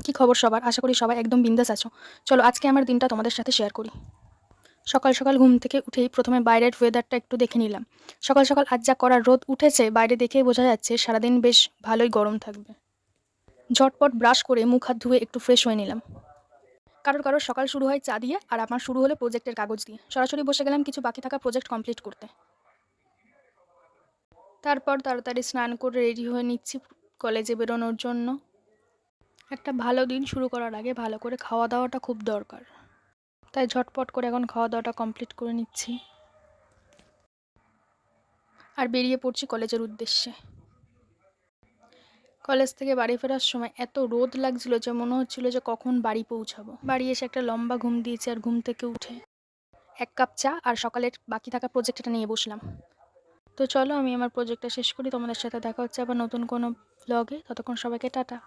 কি খবর সবার? আশা করি সবাই একদম বিন্দাস আছো। চলো আজকে আমার দিনটা তোমাদের সাথে শেয়ার করি। সকাল, সকাল ঘুম থেকে উঠেই ১ম এ বাইরের ওয়েদারটা একটু দেখে নিলাম। সকাল, সকাল আজ যা কড়া রোদ উঠেছে বাইরে দেখেই বোঝা যাচ্ছে সারাদিন বেশ ভালোই গরম থাকবে। ঝটপট ব্রাশ করে মুখ হাত ধুয়ে একটু ফ্রেশ হয়ে নিলাম। কারোর সকাল শুরু হয় চা দিয়ে আর আমার শুরু হলো প্রজেক্টের কাগজ দিয়ে। সরাসরি বসে গেলাম কিছু বাকি থাকা প্রজেক্ট কমপ্লিট করতে। তারপর তাড়াতাড়ি স্নান করে রেডি হয়ে নিচ্ছি কলেজে বেরোনোর জন্য। একটা ভালো দিন শুরু করার আগে ভালো করে খাওয়া-দাওয়াটা খুব দরকার। তাই ঝটপট করে এখন খাওয়া-দাওয়াটা কমপ্লিট করে নিচ্ছি। আর বেরিয়ে পড়ছি কলেজের উদ্দেশ্যে। কলেজ থেকে বাড়ি ফেরার সময় এত রোদ লাগছিল যে মনে হচ্ছিল যে কখন বাড়ি পৌঁছাবো। বাড়ি এসে একটা লম্বা ঘুম দিয়েছি আর ঘুম থেকে উঠে ১ কাপ চা আর সকালের বাকি থাকা প্রজেক্টটা নিয়ে বসলাম। তো চলো আমি আমার প্রজেক্টটা শেষ করি। তোমাদের সাথে দেখা হচ্ছে আবার নতুন কোনো ভ্লগে। ততক্ষণ সবাইকে টাটা।